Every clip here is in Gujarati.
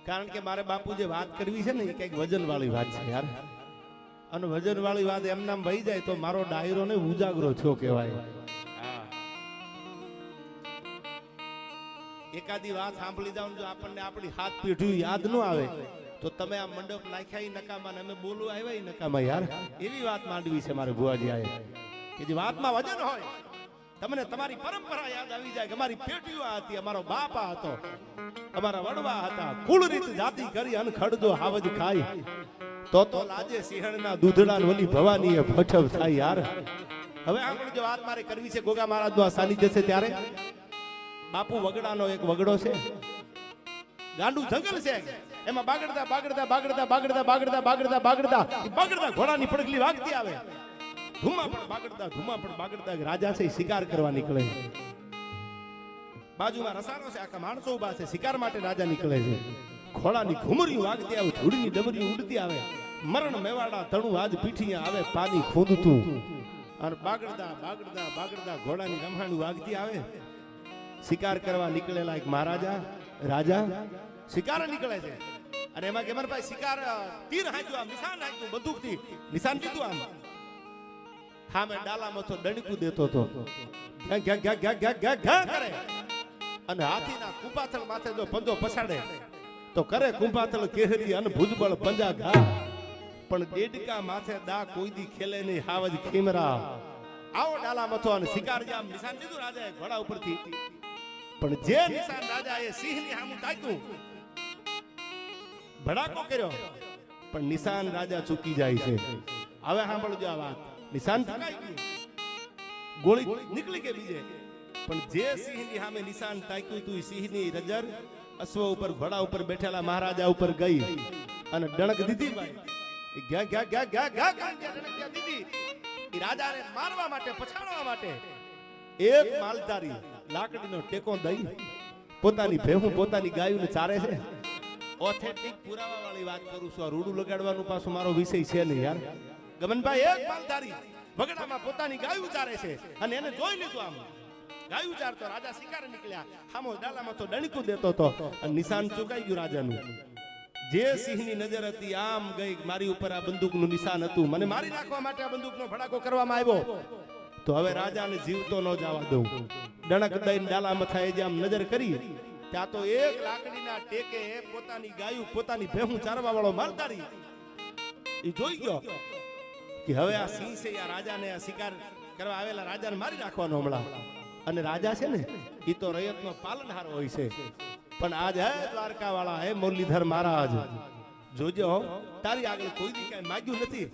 કારણ કે મારે બાપુ જે વાત કરવી છે ને એ કઈક વજન વાળી વાત છે યાર, અને વજન વાળી વાત એમ નામ વહી જાય તો મારો ડાયરો ને ઉજાગરો થયો કહેવાય. એકાદી વાત સાંભળી જાવ જો આપણને આપણી હાથ પેઢી યાદ ન આવે તો તમે આ મંડપ નાખ્યા નકામા ને અમે બોલવા આવ્યા નકામા યાર. એવી વાત માંડવી છે મારે ભુવાજી આએ કે જે વાતમાં વજન હોય તમને તમારી પરંપરા યાદ આવી જાય કે અમારી પેઢીઓ હતી, અમારો બાપા હતો, અમારા વડવા હતા, કુળ રીત જાતિ કરી અન ખડજો હાવજ ખાય તો લાજે સિંહણના દૂધડા વલી ભવાની ભઠવ થાય યાર. હવે આગળ જો વાત મારે કરવી છે ગોગા મહારાજનો આ સાનિધ્ય છે ત્યારે બાપુ વગડાનો એક વગડો છે, ગાંડું જંગલ છે, એમાં બાગડતા બાગડતા બાગડતા બાગડતા બાગડતા બાગડતા બાગડતા બાગડતા ઘોડાની પડગલી વાગતી આવે, ધુમા પણ બાગડતા રાજા છે શિકાર કરવા નીકળે, બાજુમાં રસારો છે, આખા માણસો ઉભા છે, શિકાર માટે રાજા નીકળે છે, ઘોડાની ઘુમરીઓ વાગતી આવે, ધૂળની ડમરીઓ ઉડતી આવે, મરણ મેવાડા તણું આજ પીઠી આવે, પાણી ખોદતું અને બાગડતા બાગડતા બાગડતા ઘોડાની રમહાણી વાગતી આવે. શિકાર કરવા નીકળેલા એક મહારાજા રાજા શિકાર નીકળે છે અને એમાં કેમર ભાઈ શિકાર તીર હાંચ્યું, આમ નિશાન હાંચ્યું, બંદૂકથી નિશાન દીધું, આમ સામે ડાલામાં તો ડણકું દેતો હતો, કરે અને હાથીના કુંપાથળ માથે જો પંજો પછાડે તો કરે કુંપાથળ કેહરી અને ભુજબળ પંજા ઘા, પણ દેડકા માથે દા કોઈ દી ખેલે નહીં હાવજ ખીમરા. આવો ડાલામાં તો અને શિકાર જે આમ નિશાન દીધું રાજાએ ઘોડા ઉપરથી, પણ જે નિશાન રાજાએ સિંહની સામું તાક્યું, ભડાકો કર્યો, પણ નિશાન રાજા ચૂકી જાય છે. હવે સાંભળજો આ વાત, નિશાન ચૂકાઈ ગયું, ગોળી નીકળી ગઈ બીજે, પણ જે સિંહની સામે નિશાન તાક્યું હતું એ સિંહની નજર અશ્વ ઉપર ઘોડા ઉપર બેઠેલા મહારાજા ઉપર ગઈ અને ડણક દીધી ભાઈ, ગયા ગયા ગયા ગયા ગયા ગયા દીધી. એ રાજાને મારવા માટે પછાડવા માટે એક માલધારી લાકડીનો ટેકો દઈ પોતાની ભેહું પોતાની ગાયોને ચારે છે. ઓથેન્ટિક પુરાવા વાળી વાત કરું છું, આ રૂડું લગાડવાનું પાછું મારો વિષય છે નહીં યાર. ગમનભાઈ એક માલધારી વગડામાં પોતાની ગાયું ચારે છે અને એને જોઈ લીધું, આમ ગાયું ચારતો રાજા શિકારે નીકળ્યા, સામો ડાલામાં તો ડણકું દેતો હતો અને નિશાન ચૂકાઈ ગયું રાજાનું. જે સિંહની નજર હતી આમ ગઈ, મારી ઉપર આ બંદૂકનું નિશાન હતું, મને મારી નાખવા માટે આ બંદૂકનો ભડાકો કરવામાં આવ્યો, તો હવે રાજાને જીવતો ન જવા દઉં. ડણક દઈને ડાલા મથાએ જે આમ નજર કરી ત્યાં તો એક લાકડીના ટેકે પોતાની ગાયું પોતાની ભેહું ચારવા વાળો માલધારી એ જોઈ ગયો કે હવે આ સિંહ છે આ રાજાને આ શિકાર કરવા આવેલા રાજાને મારી નાખવાનો હમણાં. અને રાજા છે ને એ તો રયતનો પાલનહાર હોય છે, પણ આજ હે દ્વારકા વાળા હે મુરલીધર મહારાજ જોજો, તારી આગળ કોઈ દી કઈ માગ્યું નથી,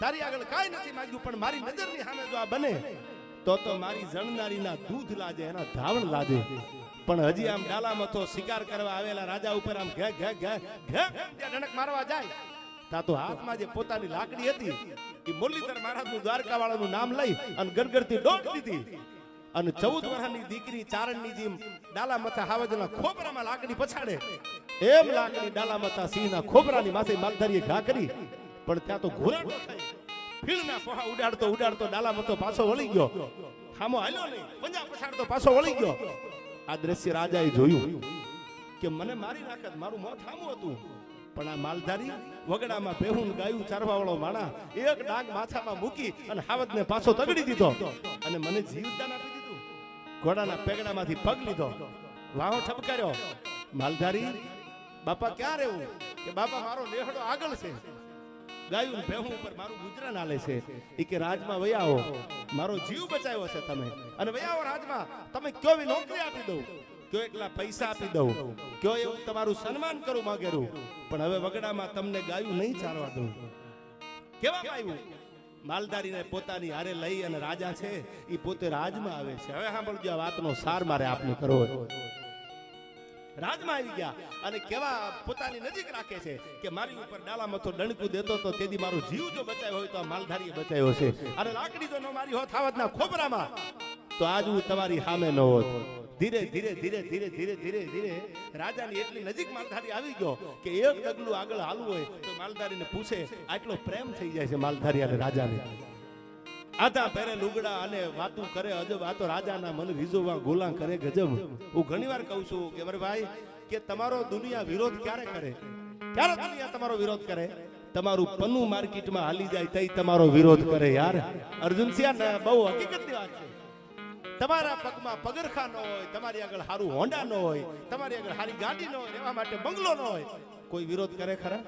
તારી આગળ કાઈ નથી માગ્યું, પણ મારી નજરની સામે જો આ બને તો મારી જણનારીના દૂધ લાજે, એના ધાવણ લાજે. પણ હજી આમ ડાલામાં તો શિકાર કરવા આવેલા રાજા ઉપર આમ ઘે ઘે ઘે ઘે ડણક મારવા જાય તા તો હાથમાં જે પોતાની લાકડી હતી એ મુરલીધર મહારાજનું દ્વારકા વાળાનું નામ લઈ અને ગરગરથી દોડ દીધી અને 14 વર્ષની દીકરી ચારણની જેમ ડાલા મથા હાવજના ખોબરામાં લાકડી પછાડે એમ લાકડી ડાલા મથા સિંહના ખોબરાની માથે માલધારીએ ઘા કરી. પણ ત્યાં તો ઘોરાડો થઈ ફીણના પોહા ઉડાડતો ઉડાડતો ડાલા મથો પાછો વળી ગયો, હામો હાલ્યો નહીં, પંજા પછાડતો પાછો વળી ગયો. આ દ્રશ્ય રાજાએ જોયું કે મને મારી નાખત, મારું મોત હામું હતું, પણ આ માલધારી વગડામાં ભેહું ગાયું ચારવા વાળો માણા એક ડાંગ માથામાં મૂકી અને હાવજને પાછો તગડી દીધો અને મને જીવદાન આપી દીધું. ઘોડાના પેગડામાંથી પગ લીધો, વાહો ઠપકાર્યો. માલધારી બાપા ક્યાં રહેવું કે બાપા મારો લેહડો આગળ છે, ગાયું ભેહું ઉપર મારું ગુજરાન આલે છે, એ કે રાજમાં વયાવો, મારો જીવ બચાવ્યો છે તમે, અને વયાવો રાજમાં, તમે કયો એવી નોકરી આપી દઉં, કયો એકલા પૈસા આપી દઉં, કયો એવું તમારું સન્માન કરું માગેરું, પણ હવે વગડામાં તમને ગાયું નહીં ચારવા દઉં. કેવા આવ્યું માલધારીને પોતાની હારે લઈ અને રાજા છે એ પોતે રાજમાં આવે છે. હવે સાંભળજો આ વાતનો સાર મારે આપને કરવો. રાજમાં આવી ગયા અને કેવા પોતાની નજીક રાખે છે કે મારી ઉપર ડાલામાં તો ડણકું દેતો તો તેથી મારો જીવ જો બચાવ્યો હોય તો આ માલધારીએ બચાવ્યો છે, અને લાકડી જો ન મારી હોત હાવજના ખોબરામાં તો આજ હું તમારી સામે ન હોત. ધીરે ધીરે ધીરે ધીરે ધીરે ધીરે ધીરે રાજાની એટલી નજીક માલધારી આવી ગયો કે એક ડગલું આગળ હાલવું હોય તો માલધારીને પૂછે, આટલો પ્રેમ થઈ જાય છે માલધારી અને રાજાને. આધા પહેરે લુગડા અને વાતું કરે અજબ, આ તો રાજાના મન રીઝોવા ગોલા કરે ગજબ. હું ઘણી વાર કહું છું કે મારે ભાઈ કે તમારો દુનિયા વિરોધ ક્યારે કરે? ક્યારે દુનિયા તમારો વિરોધ કરે? તમારું પન્નું માર્કેટમાં હાલી જાય તઈ તમારો વિરોધ કરે યાર. અર્જુન સિંહ બહુ હકીકતની વાત છે. તમારા પગમાં પગરખા ન હોય, તમારી આગળ સારું હોન્ડા ન હોય, તમારી આગળ સારી ગાડી ન હોય, રહેવા માટે બંગલો ન હોય, કોઈ વિરોધ કરે ખરા?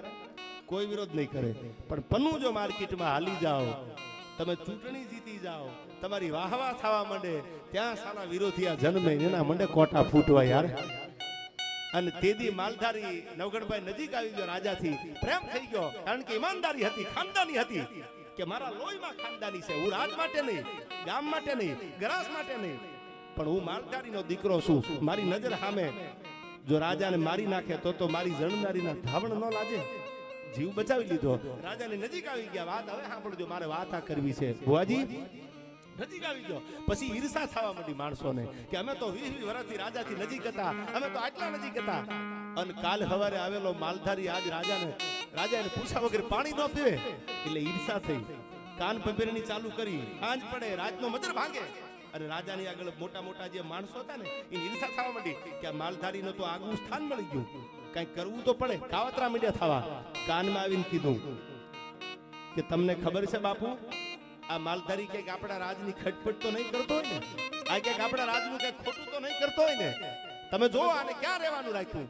કોઈ વિરોધ નહીં કરે. પણ પન્નું જો માર્કેટમાં હાલી જાઓ, તમે ચૂંટણી જીતી જાઓ, તમારી વાહવા થવા માંડે, ત્યાં સાલા વિરોધિયા જન્મે, એના મંડે કોટા ફૂટવા યાર. અને તેદી માલધારી નવગણભાઈ નજીક આવી ગયો, રાજાથી પ્રેમ થઈ ગયો, કારણ કે ઈમાનદારી હતી, ખાનદાની હતી, કે મારા લોહીમાં ખાનદાની છે. હું રાજ માટે નહીં, ગામ માટે નહીં, ગરાસ માટે નહીં, પણ હું માલધારીનો દીકરો છું. મારી નજર સામે જો રાજાને મારી નાખે તો મારી જણનારીના ધાવણ ન લાગે. જીવ બચાવી લીધો. રાજાની નજીક આવી ગયા. વાત હવે સાંભળજો, મારે વાત આ કરવી છે. ભુવાજી નજીક આવી ગયો. પછી ઈર્ષા થવા માંડી માણસોને કે અમે તો 20 વર્ષથી રાજાથી નજીક હતા, અમે તો આટલા નજીક હતા. અને કાલ સવારે આવેલો માલધારી આજ રાજાને પૂછ્યા વગર પાણી ન પીવે એટલે ઈર્ષા થઈ. કાન પંપેરની ચાલુ કરી. સાંજ પડે, રાતનો મદર ભાંગે. અને રાજાની આગળ મોટા મોટા જે માણસો હતા ને, એ ઈર્ષા થવા માંડી કે આ માલધારીનો તો આગવું સ્થાન મળી ગયું, કઈક કરવું તો પડે. કાવતરા મીડિયા થવા. કાનમાં આવીને કીધું કે તમને ખબર છે બાપુ, આ માલધારી કઈક આપણા રાજની ખટપટ તો નહીં કરતો હોય ને? આ કઈક આપણા રાજનું કઈક ખોટું તો નહીં કરતો હોય ને? તમે જો આને ક્યાં રહેવાનું રાખ્યું?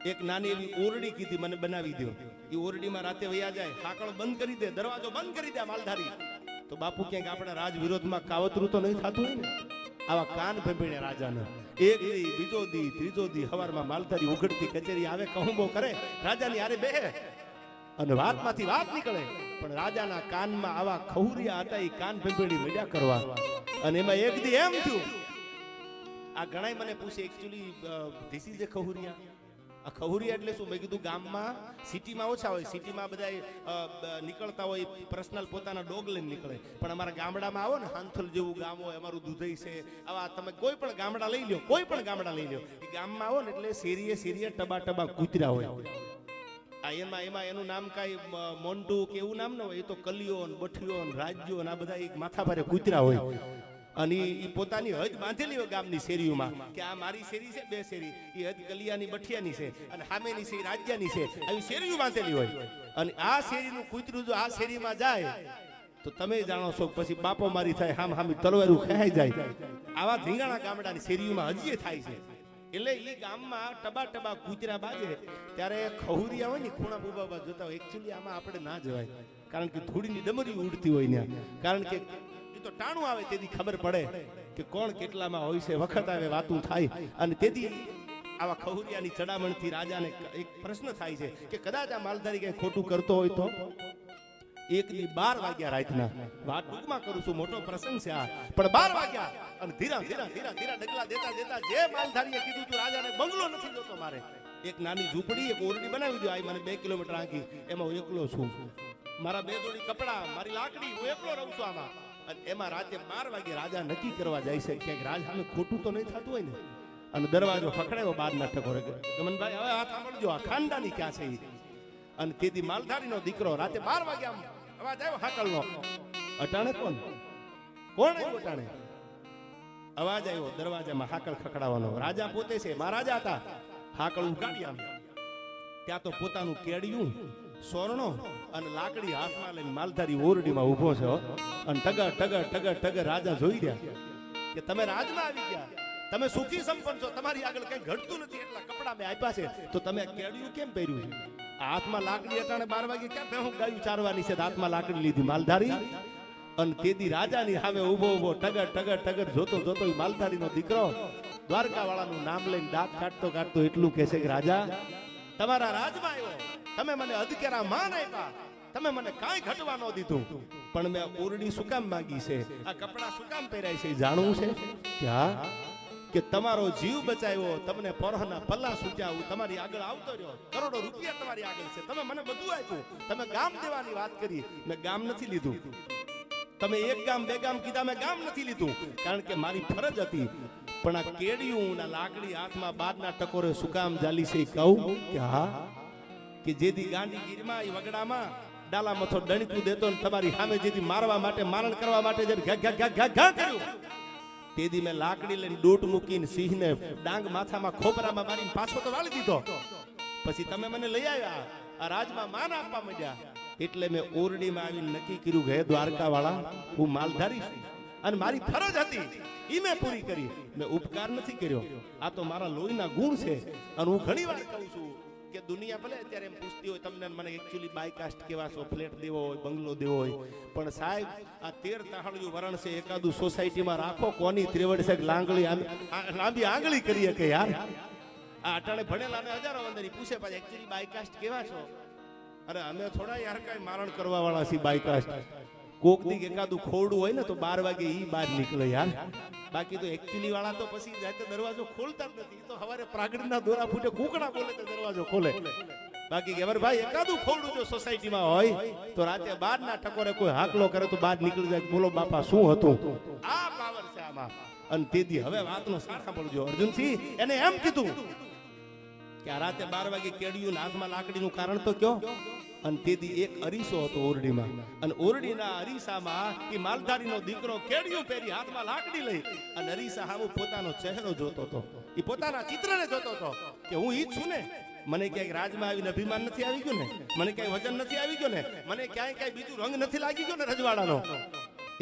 એક નાની એવી ઓરડી કીધી, મને બનાવી દો. એ ઓરડીમાં રાતે વયા જાય, હાકળ બંધ કરી દે, દરવાજો બંધ કરી દે માલધારી. તો બાપુ ક્યાંક આપણા રાજ વિરોધમાં કાવતરું તો નહીં થતું હોય ને? આવા કાન ભંભીને રાજાને એક દી, બીજો દી, ત્રીજો દી હવારમાં માલધારી ઉઘડતી કચેરી આવે, કહુંબો કરે, રાજાની હારે બેહે અને વાતમાંથી વાત નીકળે. પણ રાજાના કાનમાં આવા ખહુરિયા હતા, એ કાન ભંભેડી મળ્યા કરવા. અને એમાં એક દી એમ થયું, આ ઘણાય મને પૂછે એકચ્યુઅલી ધીસ ઇઝ એ ખહુરિયા. આ ખહુરિયા એટલે શું? મેં કીધું ગામમાં, સિટીમાં ઓછા હોય, સિટીમાં બધા નીકળતા હોય પર્સનલ પોતાના ડોગ લઈને નીકળે. પણ અમારા ગામડામાં આવો ને, હાંથલ જેવું ગામ હોય, અમારું દુધઈ છે, આવા તમે કોઈ પણ ગામડા લઈ લો, કોઈ પણ ગામડા લઈ લો, એ ગામમાં આવો ને એટલે શેરીએ ટબા ટબા કૂતરા હોય. એમાં એનું નામ કાંઈ મોન્ટુ કે એવું નામ ન હોય, એ તો કલિયો ને બઠિયો ને રાજ્યો ને આ બધા એક માથા ભારે કૂતરા હોય. અને એ પોતાની હદ બાંધેલી હોય ગામની શેરીઓમાં, કે આ મારી શેરી છે, 2 શેરી, એ હદ કલિયાની બઠિયાની છે, અને સામેની છે રાજ્યની છે, આવી શેરીઓ બાંધેલી હોય. અને આ શેરીનું કૂતરું જો આ શેરીમાં જાય તો તમે જાણો છો પછી બાપો મારી થાય, હામી તલવારું ખેંચાઈ જાય. આવા ધીંગાણા ગામડાની શેરીઓમાં હજી થાય છે. એટલે એ ગામમાં ટબા ટબા કૂતરા બાજે ત્યારે ખહુરિયા હોય ને, ખૂણા બુબા જોતા હોય. એકચ્યુઅલી આમાં આપણે ના જવાય, કારણ કે થોડીની ડમરી ઉડતી હોય ને, કારણ કે એ તો ટાણું આવે તેથી ખબર પડે કે કોણ કેટલામાં હોય છે. વખત આવે વાતું થાય. અને તેથી આવા ખહુરિયાની ચડામણથી રાજાને એક પ્રશ્ન થાય છે કે કદાચ આ માલધારી કઈ ખોટું કરતો હોય તો. એક દી 12 વાગ્યા રાતના, વાત ટૂંકમાં કરું છું, મોટો પ્રસંગ છે આ, પણ 12 વાગ્યા અને ધીરા ડગલા દેતા જે માલધારીએ કીધું તું રાજાને બંગલો નથી જોતો મારે, એક નાની ઝૂંપડી, એક ઓરડી બનાવી દો, આ મને 2 કિલોમીટર આંકી, એમાં હું એકલો છું, મારા 2 જોડી કપડા, મારી લાકડી, હું એકલો રહું છું આમાં. અને એમાં રાતે 12 વાગે રાજા નક્કી કરવા જાય છે કે રાજ સામે ખોટું તો નહીં થતું હોય ને. અને દરવાજો ખખડાયો બારના ટકોરે, ગમનભાઈ હવે હાથ સાંભળજો, આ ખાનદાની ક્યાં છે. અને તેથી માલધારીનો દીકરો રાતે 12 વાગે આમ અવાજ આવ્યો હાકલનો. અટાણે કોણ આવ્યું? અટાણે અવાજ આવ્યો દરવાજામાં, હાકલ ખખડાવાનો. રાજા પોતે છે, મહારાજા હતા. હાકલ ઉગાડી આમ, ત્યાં તો પોતાનું કેડિયું, સોરણો અને લાકડી હાથમાં લઈને માલધારી ઓરડીમાં ઊભો છે. અને ટગર રાજા જોઈ રહ્યા કે તમે રાજમાં આવી ગયા, તમે સુખી સંપન્ન છો, તમારી આગળ કઈ ઘટતું નથી, એટલા કપડા મેં આપ્યા છે, તો તમે કેડિયું કેમ પહેર્યું છે? હાથમાં લાકડી અટાણે 12 વાગે ક્યાં ભેહું ગાયું ચારવાની છે, હાથમાં લાકડી લીધી માલધારી. અને તેદી રાજાની સામે ઊભો ટગર જોતો માલધારીનો દીકરો દ્વારકા વાળાનું નામ લઈને દાંત કાઢતો એટલું કહેશે કે રાજા, તમારા રાજમાં આવ્યો, તમે મને અધકેરા માન આપ્યા, તમે મને કાંઈ ઘટવા ન દીધું, પણ મેં ઓરડી શું કામ માંગી છે, આ કપડા શું કામ પહેરાય છે, જાણવું છે કે હા, કે તમારો જીવ બચાવ્યો, તમને પરહના પલ્લા સૂટ્યા, હું તમારી આગળ આવતો રહ્યો, કરોડો રૂપિયા તમારી આગળ છે, તમે મને બધું આપ્યું, તમે ગામ દેવાની વાત કરી, મેં ગામ નથી લીધું, તમે 1 ગામ 2 ગામ કીધા, મેં ગામ નથી લીધું, કારણ કે મારી ફરજ હતી. પણ આ કેડિયું ના લાકડી હાથમાં બારના ટકોરે શું કામ જાલી છે, કહું કે હા, કે જેથી ગાંધીગીરીમાં એ વગડામાં ડાલા મથો ડણીતું દેતો ને તમારી સામે જેથી મારવા માટે, મારણ કરવા માટે ઘા કર્યું, તેદી મેં લાકડી લઈને દૂટ મૂકીને સિંહને ડાંગ માથામાં ખોબરામાં મારીને પાછો તો વાળી દીધો. પછી તમે મને લઈ આવ્યા, આ રાજમાં માન આપવા માંડ્યા, એટલે મેં ઓરડીમાં આવીને નક્કી કર્યું કે હે દ્વારકા વાળા, હું માલધારી છું અને મારી ફરજ હતી ઈ મેં પૂરી કરી. મેં ઉપકાર નથી કર્યો, આ તો મારા લોહીના ગુણ છે. અને હું ઘણી વાર કહું છું કે દુનિયા ભલે અત્યારે એમ પૂછતી હોય તમને મને એકચ્યુઅલી બાયકાસ્ટ કેવા છો, ફ્લેટ દેવો હોય, બંગલો દેવો હોય, પણ સાહેબ આ 13 તાહળિયું વરણ છે, એકાદું સોસાયટીમાં રાખો, કોની ત્રેવડ છે લાંગળી લાંબી આંગળી કરીએ કે યાર. આ અટાણે ભણેલા ને હજારો વંદરી પૂછે પાછા એકચ્યુઅલી બાયકાસ્ટ કેવા છો. અરે અમે થોડા યાર કઈ મારણ કરવા વાળા છીએ બાયકાસ્ટ. કોક દી એકાદું ખોરડું હોય ને તો 12 વાગે ઈ બહાર નીકળે યાર. બાકી તો એકચ્યુઅલી વાળા તો પછી જાતે દરવાજો ખોલતા જ નથી. તો સવારે પ્રાગડના દોરા ફૂટે કુકડા બોલે તો દરવાજો ખોલે. બાકી કેવર ભાઈ એકાદું ખોરડું જો સોસાયટીમાં હોય તો રાતે 12 ના ટકોરે કોઈ હાકલો કરે તો બહાર નીકળી જાય, બોલો બાપા શું હતું. આ પાવર છે આમાં. અને તેદી હવે વાતનો સાર સાંભળજો. અર્જુનસિંહ એને એમ કીધું કે આ રાતે 12 વાગે કેડિયું હાથમાં લાકડીનું કારણ તો કયો. અને તેદી એક અરીસો હતો ઓરડીમાં, અને ઓરડીના અરીસામાં એ માલધારીનો દીકરો કેડિયું પહેરી હાથમાં લાકડી લઈ અને અરીસા સામે પોતાનો ચહેરો જોતો હતો. એ પોતાના ચિત્રને જોતો હતો કે હું ઈ જ છું ને. મને ક્યાંય રાજમાં આવીને અભિમાન નથી આવી ગયું ને, મને ક્યાંય વજન નથી આવી ગયો ને, મને ક્યાંય કઈ બીજું રંગ નથી લાગી ગયો ને રજવાડાનો.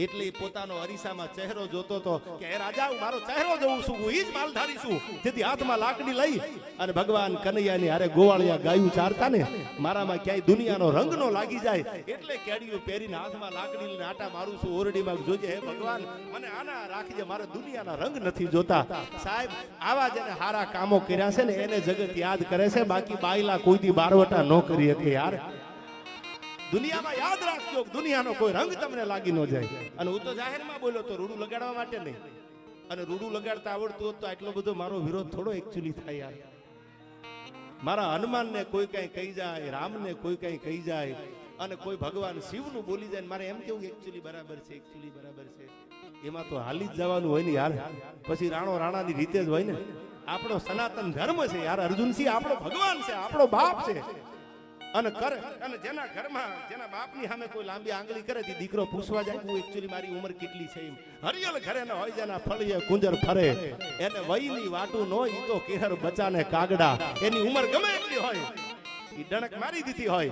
એટલે પોતાનો અરીસામાં ચહેરો જોતો હતો કે હે રાજા, હું મારો ચહેરો જોઉં છું, હું ઈ જ માલધારી છું. જેથી હાથમાં લાકડી લઈ અને ભગવાન કનૈયાની હારે ગોવાળિયા ગાયું ચારતા ને, મારામાં ક્યાંય દુનિયાનો રંગ નો લાગી જાય એટલે કેડિયું પહેરીને હાથમાં લાકડી લઈને આટા મારું છું ઓરડીમાં. જોજે હે ભગવાન, મને આના રાખજે, મારે દુનિયાના રંગ નથી જોતા. સાહેબ આવા જેને હારા કામો કર્યા છે ને એને જગત યાદ કરે છે, બાકી બાયલા કોઈથી બારવટા ન કરી શકે યાર. દુનિયામાં યાદ રાખજો, દુનિયાનો કોઈ રંગ તમને લાગી ન જાય. અને હું તો જાહેરમાં બોલ્યો તો રૂડું લગાડવા માટે નહીં. અને રૂડું લગાડતા આવડતું હોત તો આટલો બધો મારો વિરોધ થોડો એકચ્યુઅલી થાય યાર. મારા હનુમાનને કોઈ કઈ કહી જાય, રામને કોઈ કઈ કહી જાય, અને કોઈ ભગવાન શિવનું બોલી જાય, મારે એમ કેવું એકચ્યુઅલી બરાબર છે, એકચ્યુઅલી બરાબર છે. એમાં તો હાલી જ જવાનું હોય ને યાર. પછી રાણો રાણાની રીતે જ હોય ને. આપણો સનાતન ધર્મ છે યાર. અર્જુનસિંહ આપણો ભગવાન છે, આપણો બાપ છે. અને કરે, અને જેના ઘરમાં જેના બાપની સામે કોઈ લાંબી આંગળી કરે તે દીકરો પૂછવા જાય હું એકચ્યુઅલી મારી ઉંમર કેટલી છે. હરિયલ ઘરે ન હોય જેના ફળીએ કુંજર ફરે, એને વયની વાટું ન હોય, ઈ તો કેહર બચાને કાગડા. એની ઉંમર ગમે એટલી હોય, ઈ ડણક મારી દીધી હોય.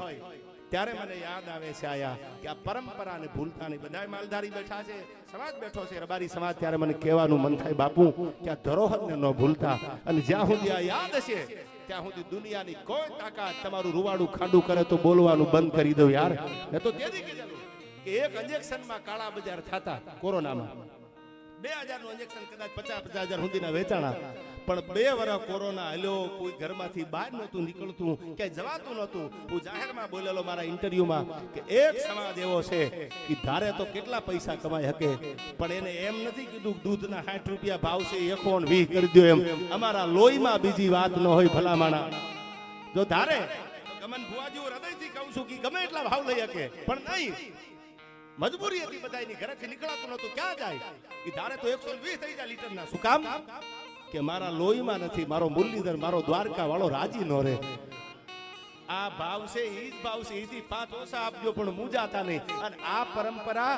ત્યારે મને યાદ આવે છે આયા કે આ પરંપરાને ભૂલતા નહીં. બધા માલધારી બેઠા છે, સમાજ બેઠો છે, રબારી સમાજ. ત્યારે મને કહેવાનું મન થાય બાપુ કે આ ધરોહરને ન ભૂલતા. અને જ્યાં સુધી આ યાદ છે ત્યાં સુધી દુનિયાની કોઈ તાકાત તમારું રૂવાડું ખાડું કરે તો બોલવાનું બંધ કરી દઉં યાર. એ તો તેથી કીધેલું કે એક ઇન્જેક્શનમાં કાળા બજાર થતા કોરોનામાં 2000 નું ઇન્જેક્શન કદાચ 50,000 સુધીના વેચાણા. પણ 2 વર્ષ કોરોના હાલ્યો, કોઈ ઘરમાંથી બહાર નહોતું નીકળતું, ક્યાંય જવાતું નહોતું. હું જાહેરમાં બોલેલો મારા ઇન્ટરવ્યુમાં કે એક સમાજ એવો છે કે ધારે તો કેટલા પૈસા કમાઈ શકે, પણ એને એમ નથી કીધું દૂધના 60 રૂપિયા ભાવ છે 120 કરી દો એમ. અમારા લોહીમાં બીજી વાત ન હોય ભલામાણા. જો ધારે તો ગમન ભુવાજી હૃદયથી કહું છું કે ગમે એટલા ભાવ લઈ શકે, પણ નહીં. મજબૂરી હતી બધાની, ઘરેથી નીકળાતું નહોતું, ક્યાં જાય. એ ધારે તો 120 થઈ જાય લીટરના. શું કામ? કે મારા લોહીમાં નથી, મારો મુરલીધર, મારો દ્વારકા વાળો રાજી નો રહે. આ ભાવ છે, ઈ જ ભાવ છે. એથી 5 ઓછા આપજો પણ મૂજાતા નહીં. અને આ પરંપરા